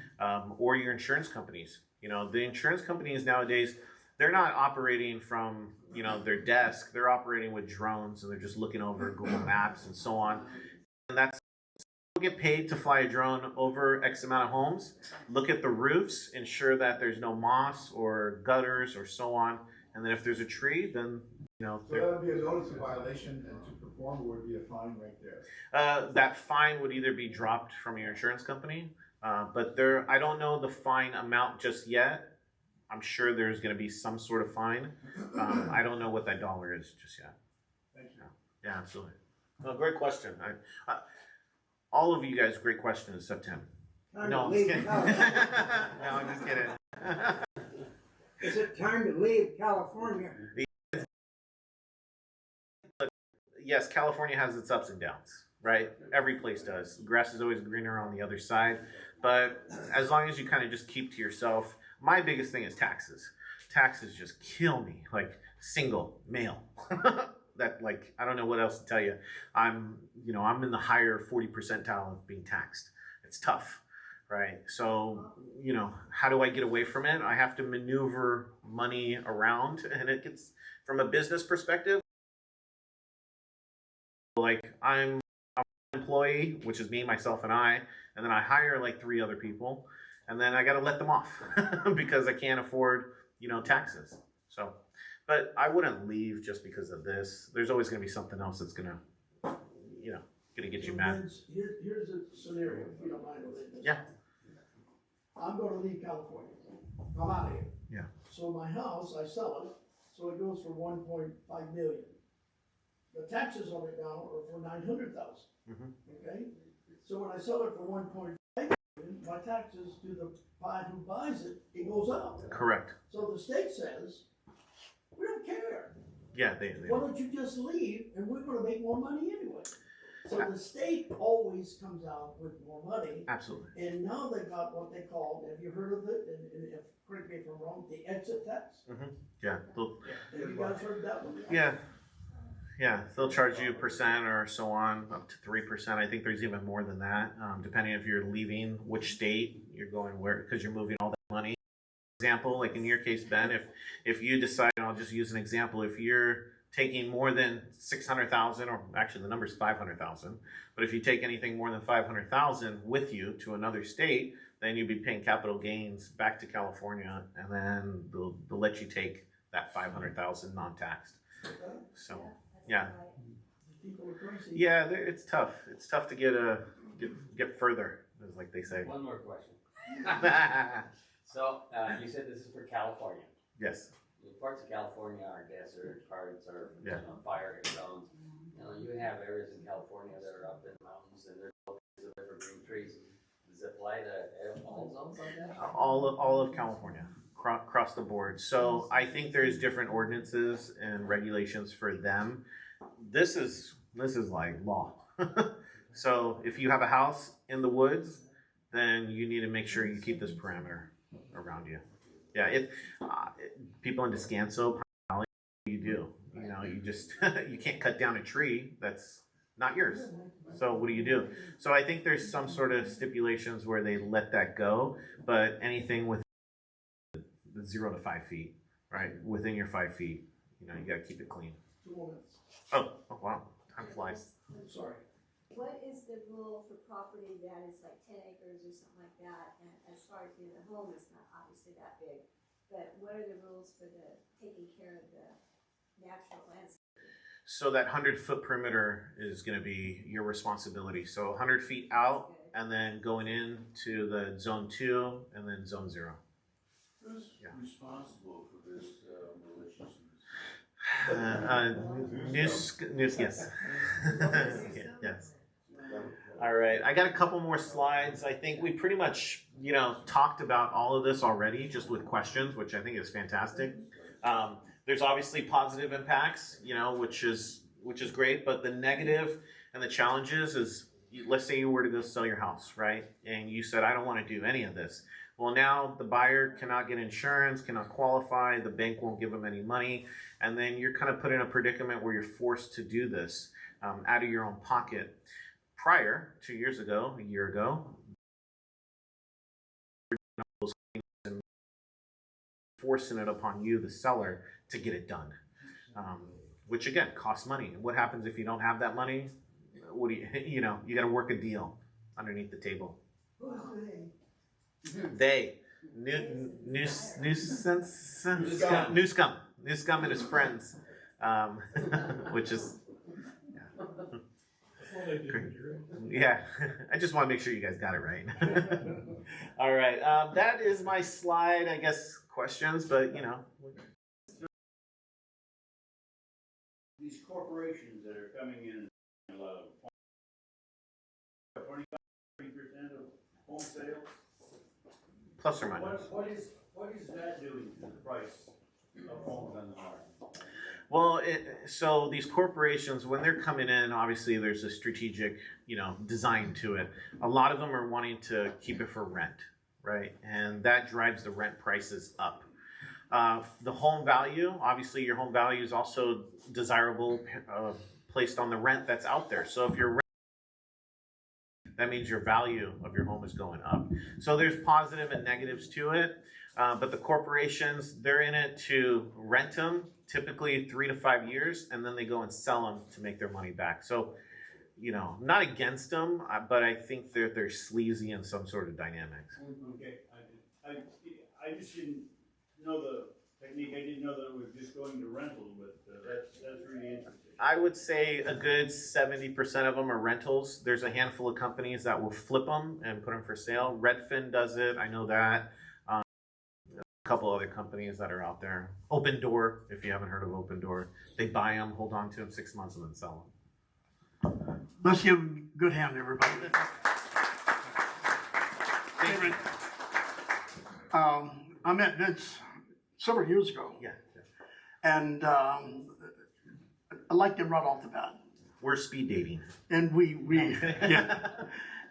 Or your insurance companies. The insurance companies nowadays, they're not operating from their desk. They're operating with drones, and they're just looking over Google Maps and so on. And that's, you'll get paid to fly a drone over X amount of homes. Look at the roofs, ensure that there's no moss or gutters or so on. And then if there's a tree, then so that would be a notice of violation, and to perform would be a fine right there. That fine would either be dropped from your insurance company, but I don't know the fine amount just yet. I'm sure there's going to be some sort of fine. I don't know what that dollar is just yet. Thank you. Yeah, absolutely. Well, great question. All of you guys, great question except him. Time No, to I'm just leave kidding. California. No, I'm just kidding. Is it time to leave California? Yes, California has its ups and downs, right? Every place does. The grass is always greener on the other side. But as long as you kind of just keep to yourself, my biggest thing is taxes. Taxes just kill me, like single, male. That, like, I don't know what else to tell you. I'm in the higher 40 percentile of being taxed. It's tough, right? So, how do I get away from it? I have to maneuver money around, and it gets, from a business perspective, like I'm an employee, which is me, myself, and I, and then I hire like 3 other people, and then I got to let them off because I can't afford, taxes. So, but I wouldn't leave just because of this. There's always going to be something else that's going to, going to get you mad. Here's a scenario, if you don't mind, Linda. Yeah. I'm gonna leave California. I'm out of here. Yeah. So my house, I sell it, so it goes for 1.5 million. The taxes on it now are for 900,000. Okay? So when I sell it for 1.5 million, my taxes to the buyer who buys it, it goes up. Correct. So the state says, we don't care. Yeah, they Why don't you just leave and we're gonna make more money anyway? So the state always comes out with more money. absolutely. And now they've got what they call, have you heard of it? And if, correct me if I'm wrong, the exit tax? Yeah, Have you guys heard of that one? yeah, they'll charge you 1% or so on, up to 3%. I think there's even more than that, depending if you're leaving which state you're going where, because you're moving all that money. Example, like in your case, Ben, if you decide, and I'll just use an example, if you're taking more than 600,000, or actually the number is 500,000, but if you take anything more than 500,000 with you to another state, then you'd be paying capital gains back to California, and then they'll let you take that 500,000 non-taxed. So, yeah, People are crazy. yeah, it's tough. It's tough to get further, as like they say. One more question. So, you said this is for California. Yes. Parts of California are desert, parts are fire zones. You have areas in California that are up in the mountains, and there's all kinds of evergreen trees. Does it apply to all zones like that? All of California, across the board. So I think there's different ordinances and regulations for them. This is like law. So if you have a house in the woods, then you need to make sure you keep this parameter around you. Yeah, people in Descanso, you do. You just you can't cut down a tree that's not yours. So what do you do? So I think there's some sort of stipulations where they let that go, but anything with 0 to 5 feet, right, within your 5 feet, you got to keep it clean. 2 more minutes. Oh wow, time flies. Sorry. What is the rule for property that is like 10 acres or something like that? And as far as the home is not obviously that big, but what are the rules for the taking care of the natural landscape? So that 100-foot perimeter is going to be your responsibility. So 100 feet out, and then going into the zone 2, and then zone 0. Who's responsible for this malicious? Yes. Yes. All right, I got a couple more slides. I think we pretty much, talked about all of this already, just with questions, which I think is fantastic. There's obviously positive impacts, which is great, but the negative and the challenges is, let's say you were to go sell your house, right? And you said, I don't want to do any of this. Well, now the buyer cannot get insurance, cannot qualify, the bank won't give them any money, and then you're kind of put in a predicament where you're forced to do this out of your own pocket. Prior, 2 years ago, a year ago, and forcing it upon you, the seller, to get it done, which again costs money. And what happens if you don't have that money? What do you got to work a deal underneath the table. They, new scum and his friends, which is. Yeah, I just want to make sure you guys got it right. All right, that is my slide. I guess questions, but these corporations that are coming in, a lot of 25-30% of home sales. Plus or minus. What is that doing to the price of homes on the market? Well, so these corporations, when they're coming in, obviously there's a strategic, design to it. A lot of them are wanting to keep it for rent, right? And that drives the rent prices up. The home value, obviously your home value is also desirable, placed on the rent that's out there. So if you're that means your value of your home is going up. So there's positive and negatives to it. But the corporations, they're in it to rent them, typically 3 to 5 years, and then they go and sell them to make their money back. So, I'm not against them, but I think they're sleazy in some sort of dynamics. Okay, I just didn't know the technique. I didn't know that it was just going to rentals, but that's really interesting. I would say a good 70% of them are rentals. There's a handful of companies that will flip them and put them for sale. Redfin does it, I know that. A couple other companies that are out there. Open Door, if you haven't heard of Open Door, they buy them, hold on to them 6 months, and then sell them. Let's give them a good hand, everybody. David, I met Vince several years ago. Yeah. And I liked him right off the bat. We're speed dating. And we yeah.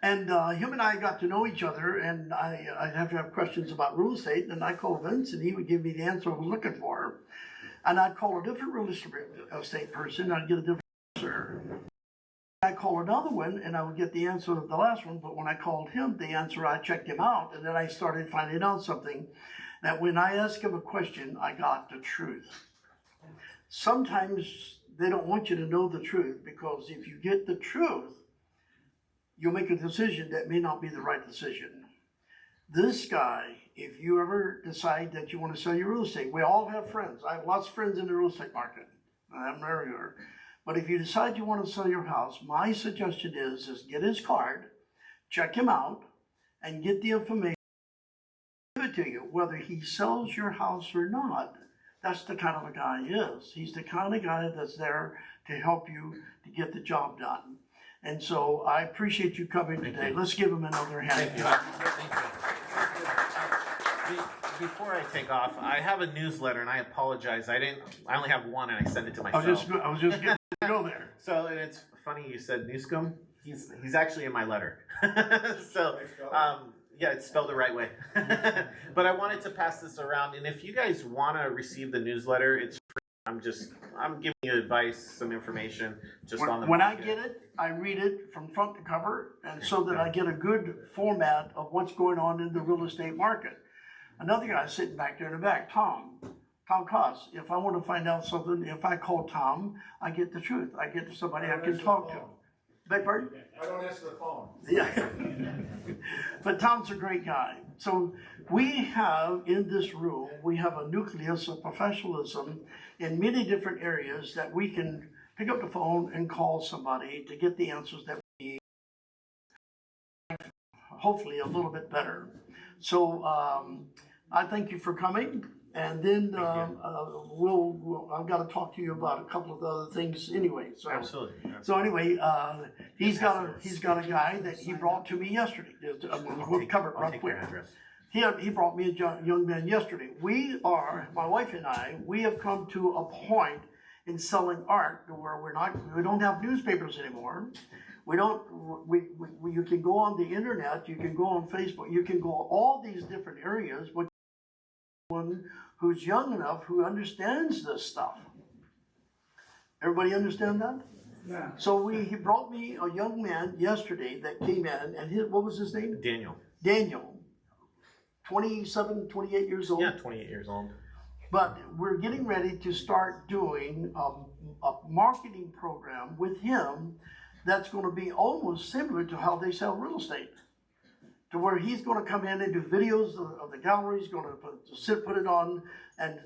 And him and I got to know each other, and I'd have to have questions about real estate, and I'd call Vince, and he would give me the answer I was looking for. And I'd call a different real estate person, I'd get a different answer. I'd call another one, and I would get the answer of the last one, but when I called him, the answer, I checked him out, and then I started finding out something, that when I asked him a question, I got the truth. Sometimes they don't want you to know the truth, because if you get the truth, you'll make a decision that may not be the right decision. This guy, if you ever decide that you want to sell your real estate, we all have friends. I have lots of friends in the real estate market. I'm very good. But if you decide you want to sell your house, my suggestion is get his card, check him out, and get the information, give it to you, whether he sells your house or not. That's the kind of a guy he is. He's the kind of guy that's there to help you to get the job done. And so I appreciate you coming today. Let's give him another hand. Thank you. Before I take off, I have a newsletter, and I apologize. I only have one, and I sent it to myself. I was just getting to go there. So, and it's funny you said Newscomb. He's actually in my letter. So, yeah, it's spelled the right way. But I wanted to pass this around, and if you guys want to receive the newsletter, it's free. I'm giving you advice, some information, just on the When I market. get it, I read it from front to cover, and so that I get a good format of what's going on in the real estate market. Another guy sitting back there in the back, Tom Koss. If I want to find out something, if I call Tom, I get the truth. I get somebody I can talk to. Beg pardon? I don't answer the phone. Yeah. But Tom's a great guy. So we have in this room, we have a nucleus of professionalism in many different areas that we can pick up the phone and call somebody to get the answers that we need, hopefully a little bit better. So I thank you for coming. And then I've got to talk to you about a couple of other things anyway. So Absolutely. So anyway, he's got a guy that he brought to me yesterday. We'll cover it right quick. He brought me a young man yesterday. My wife and I, we have come to a point in selling art where we don't have newspapers anymore. You can go on the internet, you can go on Facebook, you can go all these different areas, but one who's young enough who understands this stuff. Everybody understand that? Yeah. So he brought me a young man yesterday that came in, and what was his name? Daniel. 27, 28 years old. Yeah, 28 years old. But we're getting ready to start doing a marketing program with him that's going to be almost similar to how they sell real estate. To where he's going to come in and do videos of the gallery, he's going to put it on, and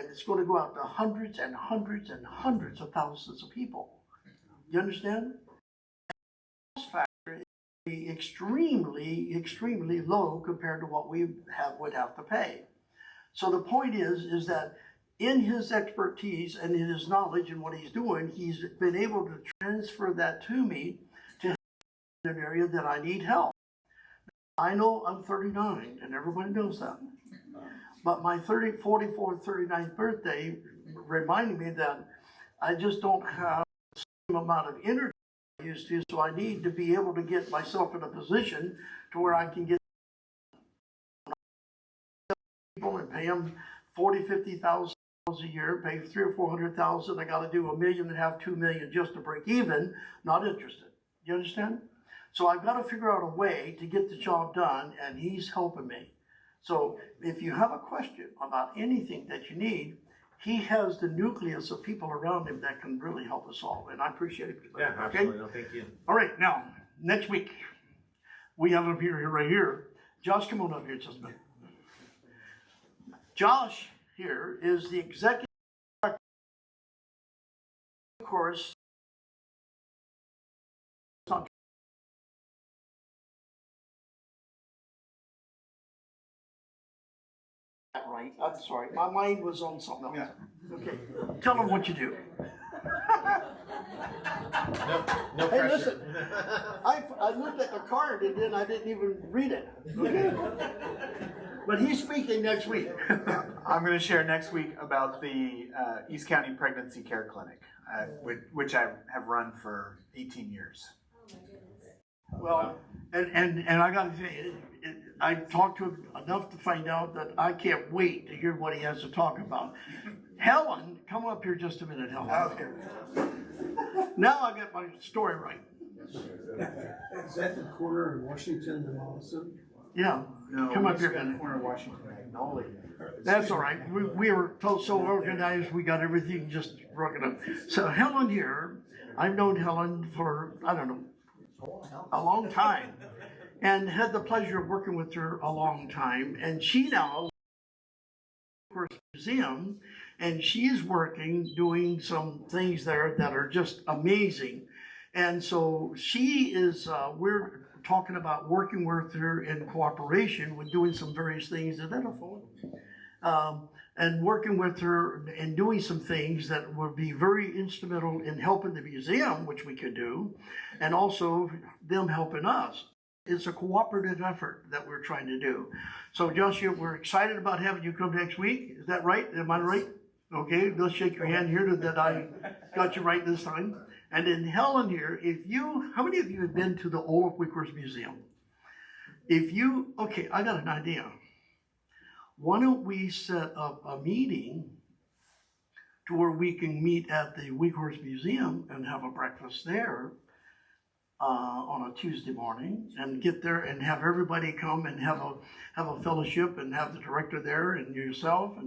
it's going to go out to hundreds and hundreds and hundreds of thousands of people. You understand? The cost factor is extremely, extremely low compared to what would have to pay. So the point is that in his expertise and in his knowledge and what he's doing, he's been able to transfer that to me to help in an area that I need help. I know I'm 39, and everybody knows that. But my 44th, 39th birthday reminded me that I just don't have the same amount of energy I used to, so I need to be able to get myself in a position to where I can get people and pay them $40,000, $50,000 a year, pay $300,000 or $400,000. I got to do $1.5 million, $2 million just to break even. Not interested. You understand? So I've got to figure out a way to get the job done, and he's helping me. So if you have a question about anything that you need, he has the nucleus of people around him that can really help us all, and I appreciate it. Yeah, absolutely. No, thank you. All right, now, next week, we have him here right here. Josh, come on up here just a minute. Josh here is the executive director, of course. Right, I'm sorry, my mind was on something else. Yeah. Okay, tell them what you do. No Hey, pressure. listen, I looked at the card and then I didn't even read it. Okay. But he's speaking next week. I'm going to share next week about the East County Pregnancy Care Clinic, which I have run for 18 years. Well, and I got to say, I talked to him enough to find out that I can't wait to hear what he has to talk about. Helen, come up here just a minute, Helen. Okay. Now I got my story right. Is that the corner of Washington and Allison? Yeah, No, come up it's here. got corner of Washington and Magnolia. That's all right. We were so organized, we got everything just broken up. So Helen here, I've known Helen for, I don't know, a long time, and had the pleasure of working with her a long time. And she now works at the museum, and she's working, doing some things there that are just amazing. And so she is, we're talking about working with her in cooperation with doing some various things at Ediphone. And working with her and doing some things that would be very instrumental in helping the museum, which we could do, and also them helping us. It's a cooperative effort that we're trying to do. So Joshua, we're excited about having you come next week. Is that right? Am I right? Okay, let's shake your hand here that I got you right this time. And then Helen here, how many of you have been to the Olaf Wickers Museum? Okay, I got an idea. Why don't we set up a meeting to where we can meet at the Weghorst Museum and have a breakfast there on a Tuesday morning, and get there and have everybody come and have a fellowship and have the director there and yourself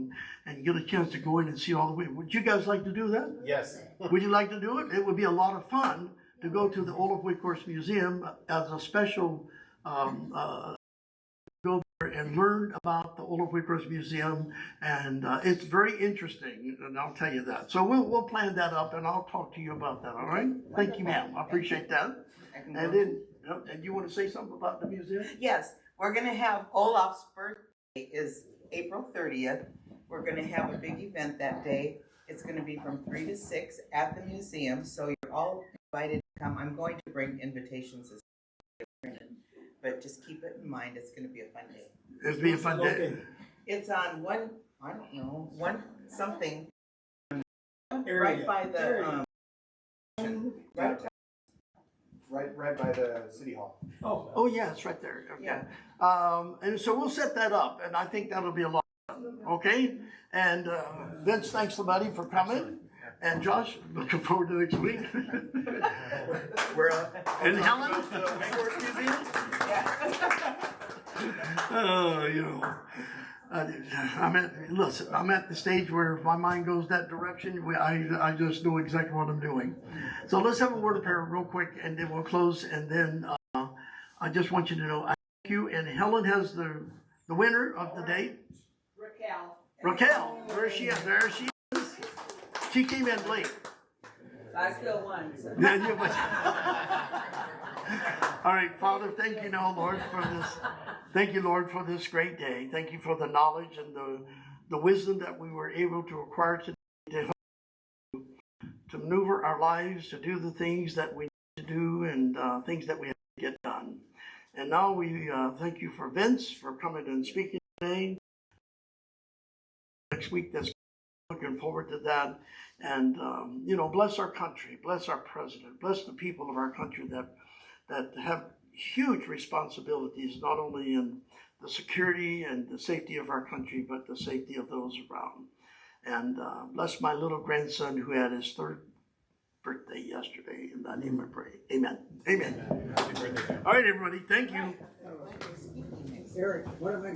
and get a chance to go in and see all the way. Would you guys like to do that? Yes. Would you like to do it? It would be a lot of fun to go to the Olaf Wickers Museum as a special go there and learn about the Olaf Wickers Museum, and it's very interesting, and I'll tell you that. So we'll plan that up, and I'll talk to you about that. All right? Thank you, ma'am. I appreciate that. And then, and you want to say something about the museum? Yes, we're going to have Olaf's birthday is April 30th. We're going to have a big event that day. It's going to be from 3 to 6 at the museum, so you're all invited to come. I'm going to bring invitations as well, but just keep it in mind, it's going to be a fun day. It'll be a fun day. It's on one something, right by the, Right by the city hall. Oh yeah, it's right there. Okay. Yeah. And so we'll set that up, and I think that'll be a lot of fun. Okay? And Vince, thanks somebody for coming. And Josh, looking forward to next week. We're up. And Helen? The Weghorst Museum? Oh, you know. I'm at the stage where if my mind goes that direction, I just know exactly what I'm doing. So let's have a word of prayer real quick, and then we'll close. And then I just want you to know, I thank you. And Helen has the winner of the day. Raquel, where is she at? There she is. She came in late. I still won. So. All right, Father, thank you now, Lord, for this. Thank you, Lord, for this great day. Thank you for the knowledge and the wisdom that we were able to acquire today to help to maneuver our lives, to do the things that we need to do and things that we have to get done. And now we thank you for Vince for coming and speaking today. Next week, that's looking forward to that. And, bless our country, bless our president, bless the people of our country that have huge responsibilities, not only in the security and the safety of our country, but the safety of those around. And bless my little grandson who had his 3rd birthday yesterday. In that name I pray. Amen. Amen. All right, everybody. Thank you. Eric, what am I